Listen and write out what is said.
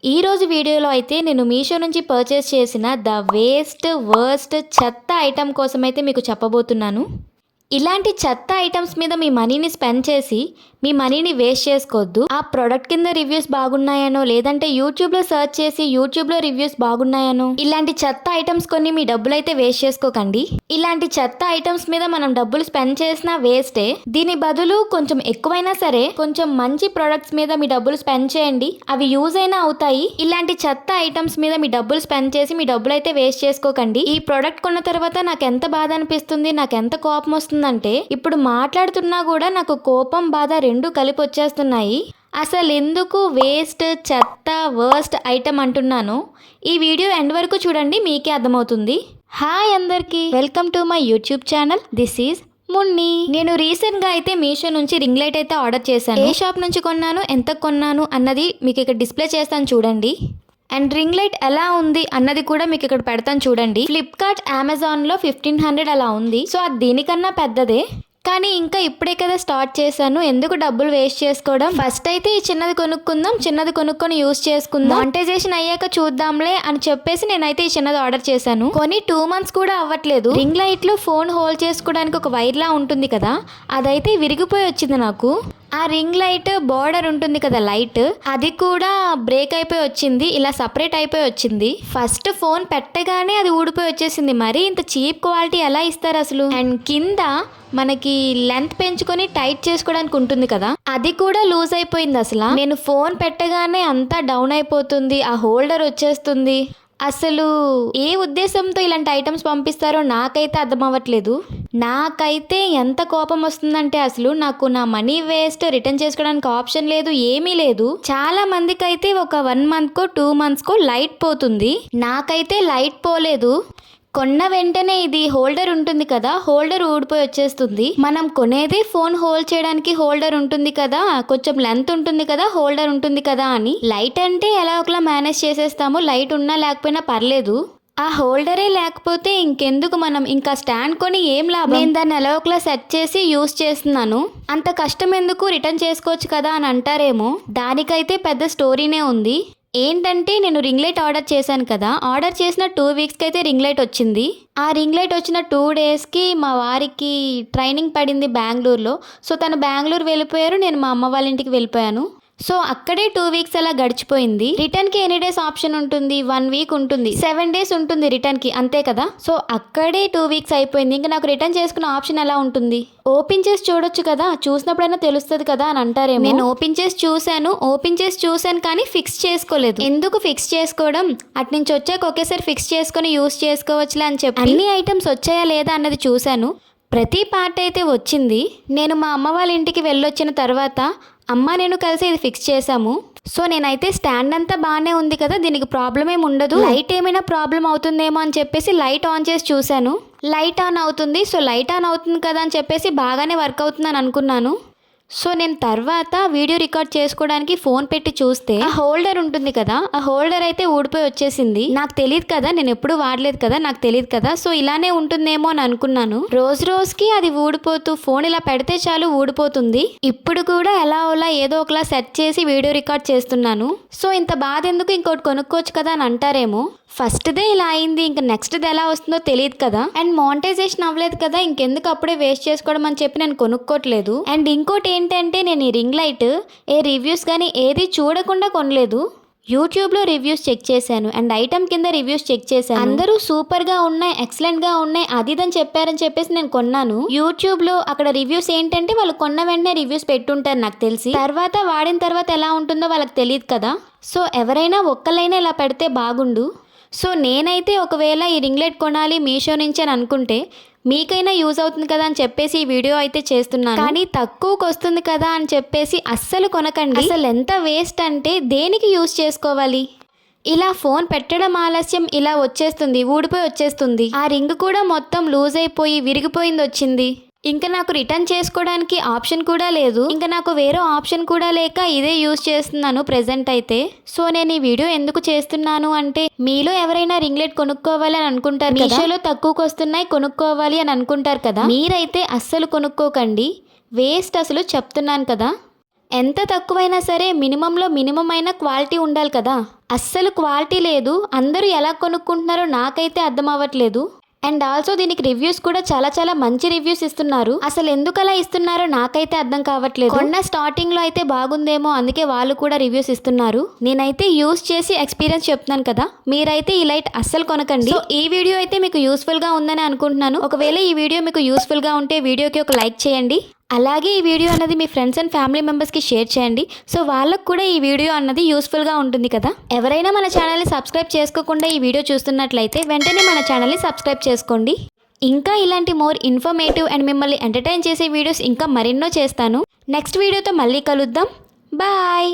ఈ రోజు వీడియోలో అయితే నేను మీషో నుంచి పర్చేస్ చేసిన ద వర్స్ట్ చెత్త ఐటెం కోసం అయితే మీకు చెప్పబోతున్నాను. ఇలాంటి చెత్త ఐటమ్స్ మీద మీ మనీని స్పెండ్ చేసి మీ మనీని వేస్ట్ చేసుకోవద్దు. ఆ ప్రొడక్ట్ కింద రివ్యూస్ బాగున్నాయనో లేదంటే యూట్యూబ్లో సర్చ్ చేసి యూట్యూబ్లో రివ్యూస్ బాగున్నాయనో ఇలాంటి చెత్త ఐటమ్స్ కొన్ని మీ డబ్బులు అయితే వేస్ట్ చేసుకోకండి. ఇలాంటి చెత్త ఐటమ్స్ మీద మనం డబ్బులు స్పెండ్ చేసినా వేస్టే. దీని బదులు కొంచెం ఎక్కువైనా సరే కొంచెం మంచి ప్రొడక్ట్స్ మీద మీ డబ్బులు స్పెండ్ చేయండి. అవి యూజ్ అయినా అవుతాయి. ఇలాంటి చెత్త ఐటమ్స్ మీద మీ డబ్బులు స్పెండ్ చేసి మీ డబ్బులు అయితే వేస్ట్ చేసుకోకండి. ఈ ప్రొడక్ట్ కొన్న తర్వాత నాకు ఎంత బాధ అనిపిస్తుంది, నాకు ఎంత కోపం వస్తుందంటే ఇప్పుడు మాట్లాడుతున్నా కూడా నాకు కోపం బాధ రెండు కలిపి వచ్చేస్తున్నాయి. అసలు ఎందుకు వేస్ట్ చెత్త వర్స్ట్ ఐటమ్ అంటున్నాను, ఈ వీడియో ఎండ్ వరకు చూడండి, మీకే అర్థమవుతుంది. హాయ్ అందరికీ, welcome to my YouTube channel. This is Munni. నేను రీసెంట్ గా అయితే మీషో నుంచి రింగ్ లైట్ అయితే ఆర్డర్ చేశాను. ఏ షాప్ నుంచి కొన్నాను, ఎంత కొన్నాను అన్నది మీకు ఇక్కడ డిస్ప్లే చేస్తాను చూడండి. అండ్ రింగ్ లైట్ ఎలా ఉంది అన్నది కూడా మీకు ఇక్కడ పెడతాను చూడండి. ఫ్లిప్కార్ట్, అమెజాన్లో 1500 అలా ఉంది. సో అది దీనికన్నా పెద్దదే. కానీ ఇంకా ఇప్పుడే కదా స్టార్ట్ చేశాను, ఎందుకు డబ్బులు వేస్ట్ చేసుకోవడం. ఫస్ట్ అయితే ఈ చిన్నది కొనుక్కుందాం, చిన్నది కొనుక్కొని యూజ్ చేసుకుందాం, మానిటైజేషన్ అయ్యాక చూద్దాంలే అని చెప్పేసి నేనైతే ఈ చిన్నది ఆర్డర్ చేశాను. కొని 2 months కూడా అవ్వట్లేదు. రింగ్ లైట్ లో ఫోన్ హోల్డ్ చేసుకోవడానికి ఒక వైర్ లా ఉంటుంది కదా, అదైతే విరిగిపోయి వచ్చింది నాకు. ఆ రింగ్ లైట్ బోర్డర్ ఉంటుంది కదా లైట్, అది కూడా బ్రేక్ అయిపోయి వచ్చింది, ఇలా సపరేట్ అయిపోయి వచ్చింది. ఫస్ట్ ఫోన్ పెట్టగానే అది ఊడిపోయి వచ్చేసింది. మరి ఇంత చీప్ క్వాలిటీ ఎలా ఇస్తారు అసలు. అండ్ కింద మనకి లెంత్ పెంచుకొని టైట్ చేసుకోవడానికి ఉంటుంది కదా, అది కూడా లూజ్ అయిపోయింది. అసలు నేను ఫోన్ పెట్టగానే అంతా డౌన్ అయిపోతుంది, ఆ హోల్డర్ వచ్చేస్తుంది. అసలు ఏ ఉద్దేశంతో ఇలాంటి ఐటమ్స్ పంపిస్తారో నాకైతే అర్థం అవ్వట్లేదు. నాకైతే ఎంత కోపం వస్తుందంటే అసలు నాకు నా మనీ వేస్ట్, రిటర్న్ చేసుకోవడానికి ఆప్షన్ లేదు, ఏమీ లేదు. చాలా మందికి అయితే ఒక 1 monthకో 2 monthskో లైట్ పోతుంది, నాకైతే లైట్ పోలేదు. కొన్న వెంటనే ఇది హోల్డర్ ఉంటుంది కదా, హోల్డర్ ఊడిపోయి వచ్చేస్తుంది. మనం కొనేదే ఫోన్ హోల్డ్ చేయడానికి హోల్డర్ ఉంటుంది కదా, కొంచెం లెంత్ ఉంటుంది కదా, హోల్డర్ ఉంటుంది కదా అని. లైట్ అంటే ఎలా ఒకలా మేనేజ్ చేసేస్తాము, లైట్ ఉన్నా లేకపోయినా పర్లేదు. ఆ హోల్డరే లేకపోతే ఇంకెందుకు మనం ఇంకా స్టాండ్ కొని ఏం లాభం. నేను దాన్ని ఎలా ఒకలా సెట్ చేసి యూజ్ చేస్తున్నాను, అంత కష్టం ఎందుకు, రిటర్న్ చేసుకోవచ్చు కదా అని అంటారేమో. దానికైతే పెద్ద స్టోరీనే ఉంది. ఏంటంటే నేను రింగ్ లైట్ ఆర్డర్ చేశాను కదా, ఆర్డర్ చేసిన 2 weeksకి అయితే రింగ్ లైట్ వచ్చింది. ఆ రింగ్ లైట్ వచ్చిన 2 daysకి మా వారికి ట్రైనింగ్ పడింది బెంగళూరులో. సో తను బెంగళూరు వెళ్ళిపోయారు, నేను మా అమ్మ వాళ్ళ ఇంటికి వెళ్ళిపోయాను. సో అక్కడే 2 weeks అలా గడిచిపోయింది. రిటర్న్కి ఎన్ని డేస్ ఆప్షన్ ఉంటుంది, 1 week ఉంటుంది, 7 days ఉంటుంది రిటర్న్కి, అంతే కదా. సో అక్కడే 2 weeks అయిపోయింది. ఇంకా నాకు రిటర్న్ చేసుకున్న ఆప్షన్ ఎలా ఉంటుంది. ఓపెన్ చేసి చూడొచ్చు కదా, చూసినప్పుడైనా తెలుస్తుంది కదా అని అంటారేమో. నేను ఓపెన్ చేసి చూశాను కానీ ఫిక్స్ చేసుకోలేదు. ఎందుకు ఫిక్స్ చేసుకోవడం, అటు నుంచి వచ్చాక ఒకేసారి ఫిక్స్ చేసుకొని యూస్ చేసుకోవచ్చులే అని చెప్పి అన్ని ఐటమ్స్ వచ్చాయా లేదా అన్నది చూశాను. ప్రతి పార్ట్ అయితే వచ్చింది. నేను మా అమ్మ వాళ్ళ ఇంటికి వెళ్ళొచ్చిన తర్వాత అమ్మ నేను కలిసి ఇది ఫిక్స్ చేసాము. సో నేనైతే స్టాండ్ అంతా బాగానే ఉంది కదా, దీనికి ప్రాబ్లం ఏమి ఉండదు, లైట్ ఏమైనా ప్రాబ్లం అవుతుందేమో అని చెప్పేసి లైట్ ఆన్ చేసి చూశాను. లైట్ ఆన్ అవుతుంది. సో లైట్ ఆన్ అవుతుంది కదా అని చెప్పేసి బాగానే వర్క్ అవుతుందని అనుకున్నాను. సో నేను తర్వాత వీడియో రికార్డ్ చేసుకోవడానికి ఫోన్ పెట్టి చూస్తే ఆ హోల్డర్ ఉంటుంది కదా, ఆ హోల్డర్ అయితే ఊడిపోయి వచ్చేసింది. నాకు తెలియదు కదా, నేను ఎప్పుడు వాడలేదు కదా, నాకు తెలియదు కదా. సో ఇలానే ఉంటుందేమో అని అనుకున్నాను. రోజుకి అది ఊడిపోతూ, ఫోన్ ఇలా పెడితే చాలు ఊడిపోతుంది. ఇప్పుడు కూడా ఎలా ఏదో ఒకలా సెట్ చేసి వీడియో రికార్డ్ చేస్తున్నాను. సో ఇంత బాధ ఎందుకు, ఇంకోటి కొనుక్కోవచ్చు కదా అని అంటారేమో. ఫస్ట్దే ఇలా అయింది, ఇంకా నెక్స్ట్ది ఎలా వస్తుందో తెలియదు కదా. అండ్ మానిటైజేషన్ అవ్వలేదు కదా, ఇంకెందుకు అప్పుడే వేస్ట్ చేసుకోవడం అని చెప్పి నేను కొనుక్కోవట్లేదు. అండ్ ఇంకోటి ఏంటంటే నేను ఈ రింగ్ లైట్ ఏ రివ్యూస్ కానీ ఏది చూడకుండా కొనలేదు. యూట్యూబ్లో రివ్యూస్ చెక్ చేశాను అండ్ ఐటమ్ కింద రివ్యూస్ చెక్ చేశాను. అందరూ సూపర్గా ఉన్నాయి, ఎక్సలెంట్గా ఉన్నాయి, అది ఇదని చెప్పారని చెప్పేసి నేను కొన్నాను. యూట్యూబ్లో అక్కడ రివ్యూస్ ఏంటంటే వాళ్ళు కొన్న వెంటనే రివ్యూస్ పెట్టుంటారు నాకు తెలిసి. తర్వాత వాడిన తర్వాత ఎలా ఉంటుందో వాళ్ళకి తెలియదు కదా. సో ఎవరైనా ఒక్కలైనా ఇలా పెడితే బాగుండు. సో నేనైతే ఒకవేళ ఈ రింగ్ లైట్ కొనాలి మీషో నుంచి అని అనుకుంటే మీకైనా యూజ్ అవుతుంది కదా అని చెప్పేసి ఈ వీడియో అయితే చేస్తున్నాను. కానీ తక్కువకి వస్తుంది కదా అని చెప్పేసి అస్సలు కొనకండి. అసలు ఎంత వేస్ట్ అంటే దేనికి యూజ్ చేసుకోవాలి. ఇలా ఫోన్ పెట్టడం ఆలస్యం, ఇలా వచ్చేస్తుంది, ఊడిపోయి వచ్చేస్తుంది. ఆ రింగ్ కూడా మొత్తం లూజ్ అయిపోయి విరిగిపోయింది వచ్చింది. ఇంకా నాకు రిటర్న్ చేసుకోవడానికి ఆప్షన్ కూడా లేదు. ఇంకా నాకు వేరే ఆప్షన్ కూడా లేక ఇదే యూజ్ చేస్తున్నాను ప్రెజెంట్ అయితే. సో నేను ఈ వీడియో ఎందుకు చేస్తున్నాను అంటే, మీలో ఎవరైనా రింగ్ లైట్ కొనుక్కోవాలి అని అనుకుంటారు, మీషోలో తక్కువకి వస్తున్నాయి కొనుక్కోవాలి అని అనుకుంటారు కదా. మీరైతే అస్సలు కొనుక్కోకండి, వేస్ట్ అసలు చెప్తున్నాను కదా. ఎంత తక్కువైనా సరే మినిమంలో మినిమం అయినా క్వాలిటీ ఉండాలి కదా. అస్సలు క్వాలిటీ లేదు. అందరూ ఎలా కొనుక్కుంటున్నారో నాకైతే అర్థం అవ్వట్లేదు. అండ్ ఆల్సో దీనికి రివ్యూస్ కూడా చాలా మంచి రివ్యూస్ ఇస్తున్నారు. అసలు ఎందుకు అలా ఇస్తున్నారో నాకైతే అర్థం కావట్లేదు. కొన్న స్టార్టింగ్ లో అయితే బాగుందేమో, అందుకే వాళ్ళు కూడా రివ్యూస్ ఇస్తున్నారు. నేనైతే యూస్ చేసి ఎక్స్పీరియన్స్ చెప్తున్నాను కదా, మీరైతే ఈ లైట్ అస్సలు కొనకండి. సో ఈ వీడియో అయితే మీకు యూస్ఫుల్ గా ఉందని అనుకుంటున్నాను. ఒకవేళ ఈ వీడియో మీకు యూస్ఫుల్ గా ఉంటే వీడియోకి ఒక లైక్ చేయండి. అలాగే ఈ వీడియో అన్నది మీ ఫ్రెండ్స్ అండ్ ఫ్యామిలీ మెంబర్స్కి షేర్ చేయండి. సో వాళ్ళకు కూడా ఈ వీడియో అన్నది యూస్ఫుల్గా ఉంటుంది కదా. ఎవరైనా మన ఛానల్ని సబ్స్క్రైబ్ చేసుకోకుండా ఈ వీడియో చూస్తున్నట్లయితే వెంటనే మన ఛానల్ని సబ్స్క్రైబ్ చేసుకోండి. ఇంకా ఇలాంటి మోర్ ఇన్ఫర్మేటివ్ అండ్ మిమ్మల్ని ఎంటర్టైన్ చేసే వీడియోస్ ఇంకా మరెన్నో చేస్తాను. నెక్స్ట్ వీడియోతో మళ్ళీ కలుద్దాం. బాయ్.